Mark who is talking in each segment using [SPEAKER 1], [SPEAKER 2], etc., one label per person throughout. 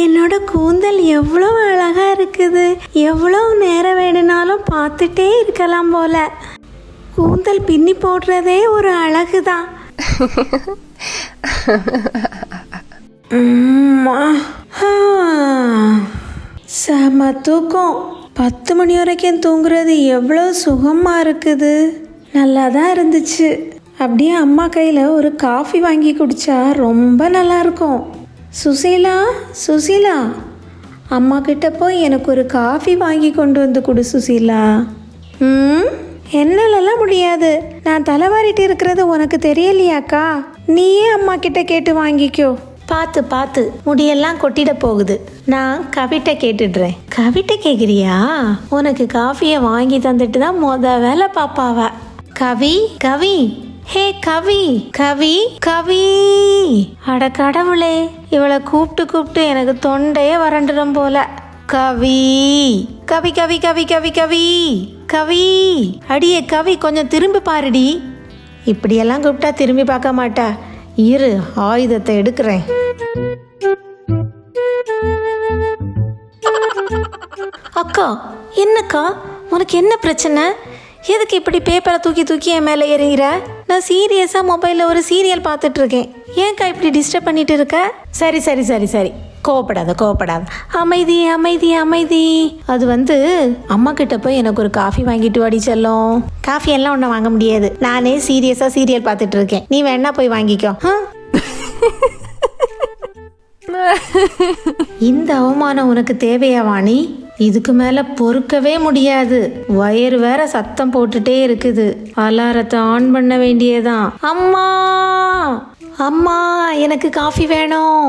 [SPEAKER 1] என்னோட கூந்தல் எவ்வளோ அழகா இருக்குது. எவ்வளோ நேரம் வேணுனாலும் பார்த்துட்டே இருக்கலாம் போல. கூந்தல் பின்னி போடுறதே ஒரு அழகுதான். செம தூக்கம். 10 மணி வரைக்கும் தூங்குறது எவ்வளோ சுகமாக இருக்குது. நல்லா தான் இருந்துச்சு. அப்படியே அம்மா கையில் ஒரு காஃபி வாங்கி குடித்தா ரொம்ப நல்லாயிருக்கும். சுசீலா, அம்மா கிட்ட போய் எனக்கு ஒரு காஃபி வாங்கி கொண்டு வந்து கொடு சுசீலா. என்னாலலாம் முடியாது. நான் தலைவாரிட்டு இருக்கிறது உனக்கு தெரியலையாக்கா? நீயே அம்மா கிட்ட கேட்டு வாங்கிக்கோ. பார்த்து முடியெல்லாம் கொட்டிட போகுது. நான் கவிட்ட கேட்டுடுறேன். கவிட்ட கேட்குறியா? உனக்கு காஃபியை வாங்கி தந்துட்டு தான் வேலை பாப்பாவ. கவி ஹே கவி. அட கடவுளே, இவளை கூப்பிட்டு எனக்கு தொண்டையே வறண்டுடும் போல. கவி. அடியே கவி, கொஞ்சம் திரும்பி பாருடி. இப்படியெல்லாம் கூப்பிட்டா திரும்பி பார்க்க மாட்டா. இரு, ஆயுதத்தை எடுக்கிறேன். அக்கா, என்னக்கா உனக்கு என்ன பிரச்சனை? எதுக்கு இப்படி பேப்பரை தூக்கி என் மேலே எறிகிற? நான் சீரியஸாக மொபைலில் ஒரு சீரியல் பார்த்துட்ருக்கேன். ஏன்க்கா இப்படி டிஸ்டர்ப் பண்ணிட்டு இருக்க? சரி, கோவப்படாத. அமைதி. அது அம்மா கிட்ட போய் எனக்கு ஒரு காஃபி வாங்கிட்டு வாடி செல்லும். காஃபி எல்லாம் ஒன்றும் வாங்க முடியாது. நானே சீரியஸாக சீரியல் பார்த்துட்டு இருக்கேன். நீ வேணா போய் வாங்கிக்கோ. இந்த அவமானம் உனக்கு தேவையா வாணி? இதுக்கு மேல பொறுக்கவே முடியாது. வயிறு வேற சத்தம் போட்டுட்டே இருக்குது. அலாரத்தை ஆன் பண்ண வேண்டியதான். அம்மா எனக்கு காஃபி வேணும்.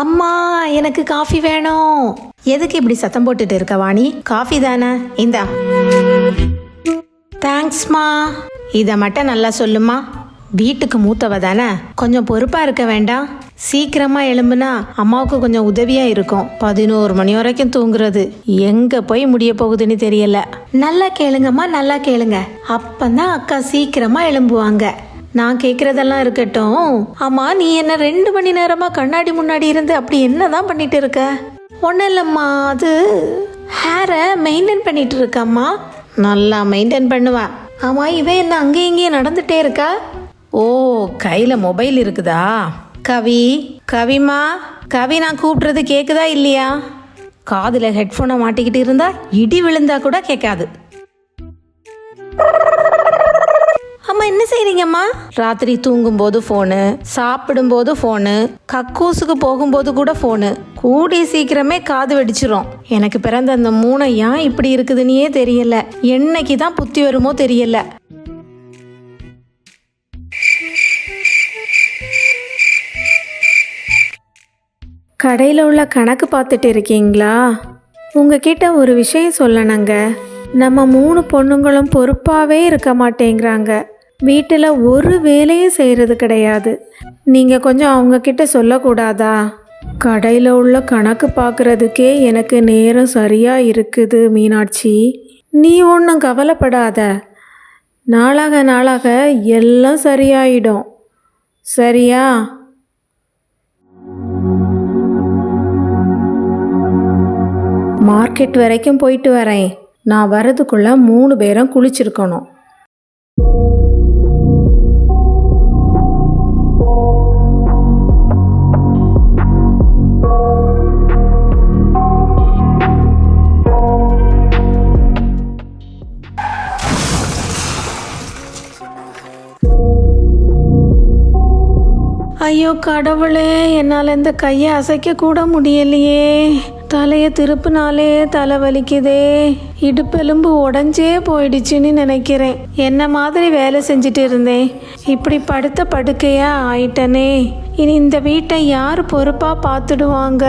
[SPEAKER 1] அம்மா எனக்கு காஃபி வேணும். எதுக்கு இப்படி சத்தம் போட்டுட்டு இருக்க வாணி? காஃபி தானே, இந்தா. தேங்க்ஸ்மா. இதை மட்டும் நல்லா சொல்லுமா. வீட்டுக்கு மூத்தவ தானே, கொஞ்சம் பொறுப்பா இருக்க வேண்டாம்? சீக்கிரமா எழும்புனா அம்மாவுக்கு கொஞ்சம் உதவியா இருக்கும். 11 மணி வரைக்கும் தூங்குறது எங்க போய் முடிய போகுதுன்னு தெரியல. நல்லா கேளுங்கம்மா, நல்லா கேளுங்க. அப்பதான் அக்கா சீக்கிரமா எழும்புவாங்க. நான் கேக்குறதெல்லாம் இருக்கட்டும். ஆமா, நீ என்ன 2 மணி நேரமா கண்ணாடி முன்னாடி இருந்து அப்படி என்னதான் பண்ணிட்டு இருக்க? ஒன்னும் இல்லம்மா, அது ஹேரை மெயின்டைன் பண்ணிட்டு இருக்கம்மா. நல்லா மெயின்டைன் பண்ணுவா. ஆமா, இவன் என்ன அங்கேயும் இங்கேயும் நடந்துட்டே இருக்கா? ஓ, கையில மொபைல் இருக்குதா? கவிமா, கவி நான் கூப்பிடுறது கேக்குதா இல்லையா? காதுல ஹெட்போனை மாட்டிக்கிட்டு இருந்தா இடி விழுந்தா கூட கேட்காது. அம்மா என்ன செய்றீங்கம்மா? ராத்திரி தூங்கும் போது போனு, சாப்பிடும் போது போனு, கக்கூசுக்கு போகும்போது கூட போனு. கூடி சீக்கிரமே காது வெடிச்சிரும். எனக்கு பிறந்த அந்த 3 ஏன் இப்படி இருக்குதுன்னே தெரியல. என்னைக்கு தான் புத்தி வருமோ தெரியல. கடையில் உள்ள கணக்கு பார்த்துட்டு இருக்கீங்களா? உங்ககிட்ட ஒரு விஷயம் சொல்லணுங்க. நம்ம 3 பொண்ணுங்களும் பொறுப்பாகவே இருக்க மாட்டேங்கிறாங்க. வீட்டில் ஒரு வேலையும் செய்கிறது கிடையாது. நீங்கள் கொஞ்சம் அவங்கக்கிட்ட சொல்லக்கூடாதா? கடையில் உள்ள கணக்கு பார்க்குறதுக்கே எனக்கு நேரம் சரியாக இருக்குது மீனாட்சி. நீ ஒன்றும் கவலைப்படாத. நாளாக எல்லாம் சரியாயிடும். சரியா? மார்க்கெட் வரைக்கும் போயிட்டு வரேன். நான் வரதுக்குள்ள 3 பேரும் குளிச்சிருக்கணும். ஐயோ கடவுளே, என்னால் இந்த கையை அசைக்க கூட முடியலையே. தலையை திருப்பினாலே தலை வலிக்குதே. இடுப்பெலும்பு உடஞ்சே போயிடுச்சுன்னு நினைக்கிறேன். என்ன மாதிரி வேலை செஞ்சுட்டு இருந்தேன், இப்படி படுத்த படுக்கையா ஆயிட்டனே. இனி இந்த வீட்டை யார் பொறுப்பாக பார்த்துடுவாங்க?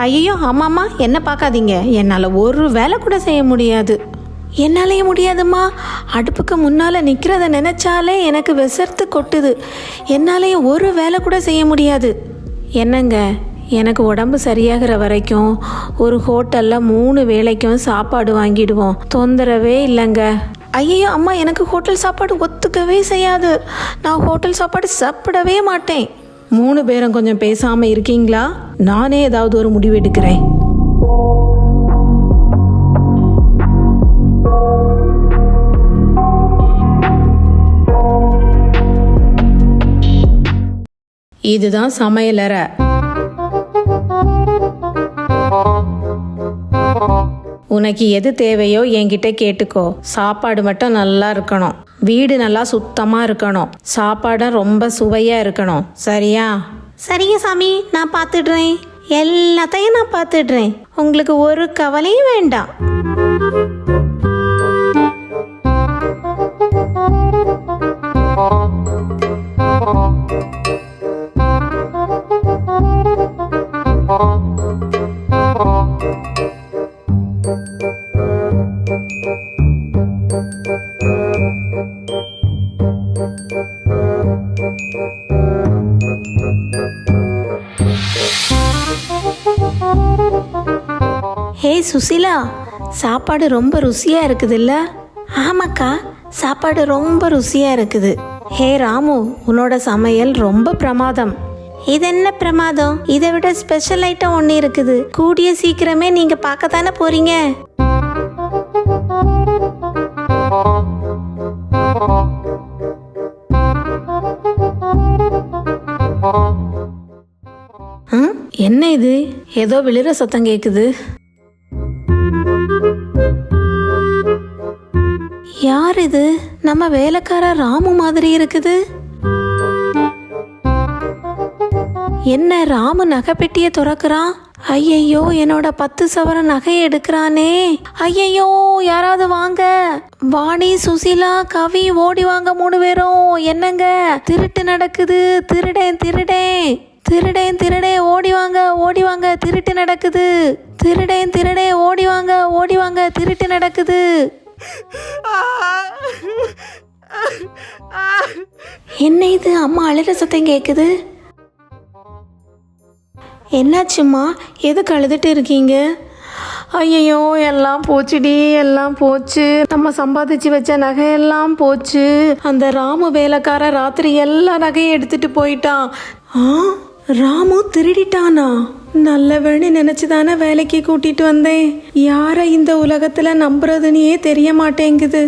[SPEAKER 1] ஐயோ ஆமாம்மா, என்ன பார்க்காதீங்க. என்னால் ஒரு வேலை கூட செய்ய முடியாது. என்னாலேயே முடியாதும்மா. அடுப்புக்கு முன்னால் நிற்கிறத நினச்சாலே எனக்கு விசர்த்து கொட்டுது. என்னாலேயே ஒரு வேலை கூட செய்ய முடியாது. என்னங்க, எனக்கு உடம்பு சரியாகிற வரைக்கும் ஒரு ஹோட்டலில் 3 வேளைக்கும் சாப்பாடு வாங்கிடுவோம். தொந்தரவே இல்லைங்க. ஐயோ அம்மா, எனக்கு ஹோட்டல் சாப்பாடு ஒத்துக்கவே செய்யாது. நான் ஹோட்டல் சாப்பாடு சாப்பிடவே மாட்டேன். 3 பேரும் கொஞ்சம் பேசாமல் இருக்கீங்களா? நானே ஏதாவது ஒரு முடிவு எடுக்கிறேன். இதுதான் சமையலறை. உனக்கு எது தேவையோ என்கிட்ட கேட்டுக்கோ. சாப்பாடு மட்டும் நல்லா இருக்கணும், வீடு நல்லா சுத்தமாக இருக்கணும், சாப்பாடும் ரொம்ப சுவையாக இருக்கணும். சரியா? சரிங்க சாமி, நான் பார்த்துடுறேன். எல்லாத்தையும் நான் பார்த்துடுறேன். உங்களுக்கு ஒரு கவலையும் வேண்டாம். ஹே சுசிலா, சாப்பாடு ரொம்ப ருசியாக இருக்குதுல்ல? ஆமாக்கா, சாப்பாடு ரொம்ப ருசியாக இருக்குது. ஹே ராமு, உன்னோட சமையல் ரொம்ப பிரமாதம். இது என்ன பிரமாதம்? இதை விட ஸ்பெஷல் ஐட்டம் ஒன்று இருக்குது. கூடிய சீக்கிரமே நீங்கள் பார்க்க தானே போறீங்க. என்ன இது? ஏதோ விழுற சத்தம் கேக்குது. யார் இது? நம்ம வேலைக்கார ராமு மாதிரி இருக்குது. என்ன, ராமு நகை பெட்டியை துறக்குறான்? ஐயையோ, என்னோட 10 சவரன் நகையை எடுக்கிறானே. ஐயையோ, யாராவது வாங்க. வாணி, சுசிலா, கவி, ஓடி வாங்க 3 பேரும். என்னங்க, திருட்டு நடக்குது. திருடேன் திருடேன் திருடேன் திருடேன், ஓடி வாங்க ஓடி வாங்க, திருட்டு நடக்குது. திருடேன் திருடேன், ஓடி வாங்க ஓடி வாங்க, திருட்டு நடக்குது. என்ன இது? அம்மா அழுற சத்தம் கேக்குது. என்னாச்சும்மா? எதுக்கு அழுதுட்டு இருக்கீங்க? ஐயோ, எல்லாம் போச்சுடி, எல்லாம் போச்சு. நம்ம சம்பாதிச்சு வச்ச நகையெல்லாம் போச்சு. அந்த ராமு வேலைக்கார ராத்திரி எல்லா நகையும் எடுத்துட்டு போயிட்டான். ராமு திருடிட்டானா? நல்லவன்னு நினைச்சுதானே வேலைக்கு கூட்டிட்டு வந்தேன். யாரை இந்த உலகத்துல நம்புறதுன்னே தெரிய மாட்டேங்குது.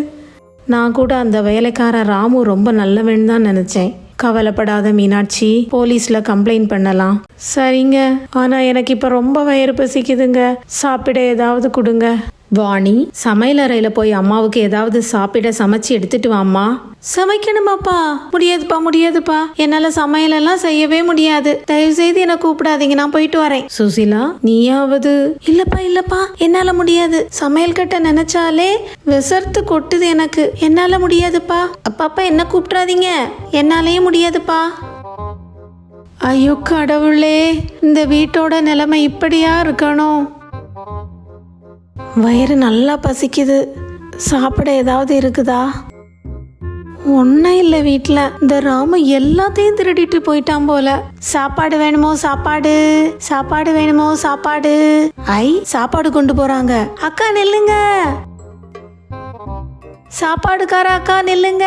[SPEAKER 1] நான் கூட அந்த வேலைக்கார ராமு ரொம்ப நல்லவன் தான் நினைச்சேன். கவலைப்படாத மீனாட்சி, போலீஸ்ல கம்ப்ளைண்ட் பண்ணலாம். சரிங்க, ஆனா எனக்கு இப்ப ரொம்ப வயிறு பசிக்குதுங்க. சாப்பிட ஏதாவது கொடுங்க. வாணி, சமையலறையில போய் அம்மாவுக்கு ஏதாவது சாப்பிட சமைச்சு எடுத்துட்டு வாம்மா. சமைக்கணுமாப்பா? முடியாதுப்பா முடியாதுப்பா, என்னால சமையலெல்லாம் செய்யவே முடியாது. தயவு செய்து என்ன கூப்பிடாதீங்க, நான் போயிட்டு வரேன். சுசிலா, நீயாவது? இல்லப்பா இல்லப்பா, என்னால முடியாது. சமையல் கட்ட நினைச்சாலே விசர்த்து கொட்டுது எனக்கு. என்னால முடியாதுப்பா. அப்பாப்பா, என்ன கூப்பிடாதீங்க, என்னாலேயே முடியாதுப்பா. ஐயோ கடவுளே, இந்த வீட்டோட நிலைமை இப்படியா இருக்கணும்? வயிறு நல்லா பசிக்குது. சாப்பிட ஏதாவது இருக்குதா? ஒன்றும் இல்லை வீட்டில். இந்த ராமு எல்லாத்தையும் திருடிட்டு போயிட்டான் போல. சாப்பாடு வேணுமோ சாப்பாடு, சாப்பாடு வேணுமோ சாப்பாடு. சாப்பாடு கொண்டு போறாங்க. அக்கா நில்லுங்க, சாப்பாடுக்கார அக்கா நில்லுங்க.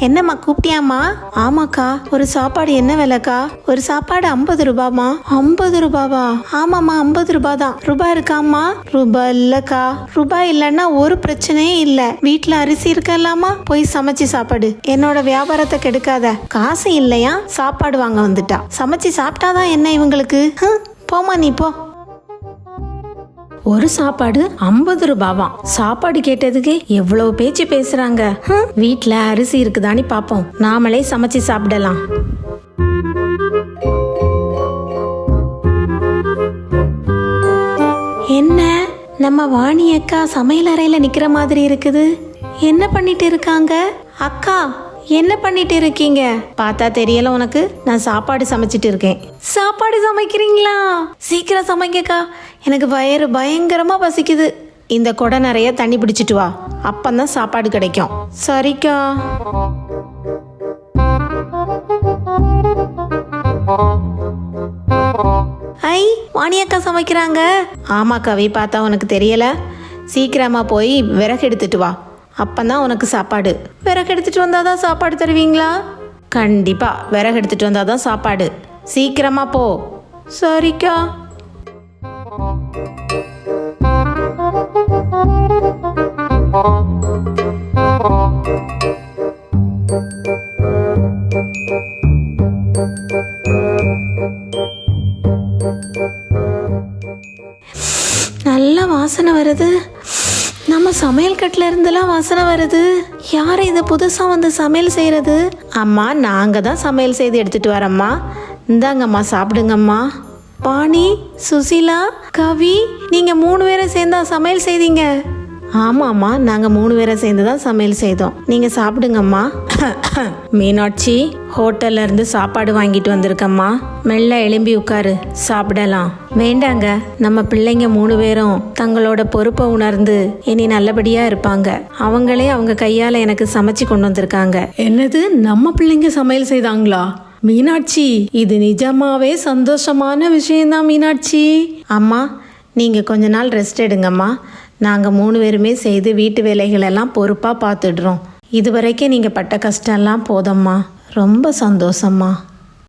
[SPEAKER 1] என்னம்மா, கூப்பிட்டியாம்மா? ஆமாக்கா. ஒரு சாப்பாடு என்ன விலைக்கா? ஒரு சாப்பாடு 50 ரூபாமா. 50 ரூபாவா? ஆமாம்மா, 50 ரூபாய் தான். ரூபாய் இருக்காம்மா? ரூபாய் இல்லக்கா. ரூபாய் இல்லைன்னா ஒரு பிரச்சனையே இல்லை. வீட்டுல அரிசி இருக்கலாமா? போய் சமைச்சு சாப்பாடு. என்னோட வியாபாரத்தை கெடுக்காத. காசு இல்லையா? சாப்பாடு வாங்க வந்துட்டா. சமைச்சு சாப்பிட்டாதான் என்ன இவங்களுக்கு? போமா நீ போ. ஒரு சாப்பாடு 50 ரூபாவாம். சாப்பாடு கேட்டதுக்கு எவ்வளவு பேச்சு பேசுறாங்க. வீட்ல அரிசி இருக்குதான்னு பாப்போம். நாமளே சமைச்சு சாப்பிடலாம். என்ன, நம்ம வாணி அக்கா சமையல் அறையில நிக்கிற மாதிரி இருக்குது. என்ன பண்ணிட்டு இருக்காங்க? அக்கா, என்ன பண்ணிட்டு இருக்கீங்க? பார்த்தா தெரியல உனக்கு. நான் சாப்பாடு சமைச்சிட்டு இருக்கேன். சாப்பாடு சமைக்கிறீங்களா? சீக்கிரம் சமைங்கக்கா, எனக்கு வயிறு பயங்கரமா பசிக்குது. இந்த குடை நிறைய தண்ணி பிடிச்சிட்டு வா, அப்பந்தான் சாப்பாடு கிடைக்கும். சரிக்கா. வாணியக்கா சமைக்கிறாங்க. ஆமா கவி, பார்த்தா உனக்கு தெரியல. சீக்கிரமா போய் விறகு எடுத்துட்டு வா. அப்பந்தான் உனக்கு சாப்பாடு. விறகு எடுத்துட்டு வந்தாதான் சாப்பாடு தருவீங்களா? கண்டிப்பா விறகு எடுத்துட்டு வந்தாதான் சாப்பாடு. சீக்கிரமா போ. சரிக்கா. நல்ல வாசனை வருது. நம்ம சமையல் கட்டில் இருந்தெல்லாம் வாசனை வருது. யார் இதை புதுசாக வந்து சமையல் செய்கிறது? அம்மா, நாங்கள் தான் சமையல் செய்து எடுத்துகிட்டு வரோம்மா. இந்தாங்கம்மா, சாப்பிடுங்கம்மா. பாணி, சுசீலா, கவி, நீங்கள் 3 பேரை சேர்ந்தா சமையல் செய்தீங்க? ஆமாம்மா, நாங்கள் 3 பேரை சேர்ந்து தான் சமையல் செய்தோம். நீங்கள் சாப்பிடுங்கம்மா. மீனாட்சி, ஹோட்டல்ல இருந்து சாப்பாடு வாங்கிட்டு வந்திருக்கம்மா. மெல்ல எழும்பி உட்காரு, சாப்பிடலாம். வேண்டாங்க, நம்ம பிள்ளைங்க 3 பேரும் தங்களோட பொறுப்பை உணர்ந்து இனி நல்லபடியா இருப்பாங்க. அவங்களே அவங்க கையால எனக்கு சமைச்சு கொண்டு வந்திருக்காங்க. என்னது, நம்ம பிள்ளைங்க சமையல் செய்தாங்களா? மீனாட்சி, இது நிஜமாவே சந்தோஷமான விஷயம்தான் மீனாட்சி. அம்மா, நீங்க கொஞ்ச நாள் ரெஸ்ட் எடுங்கம்மா. நாங்கள் 3 பேருமே செய்து வீட்டு வேலைகளெல்லாம் பொறுப்பாக பார்த்துடுறோம். இதுவரைக்கும் நீங்கள் பட்ட கஷ்டம்லாம் போதம்மா. ரொம்ப சந்தோஷம்மா.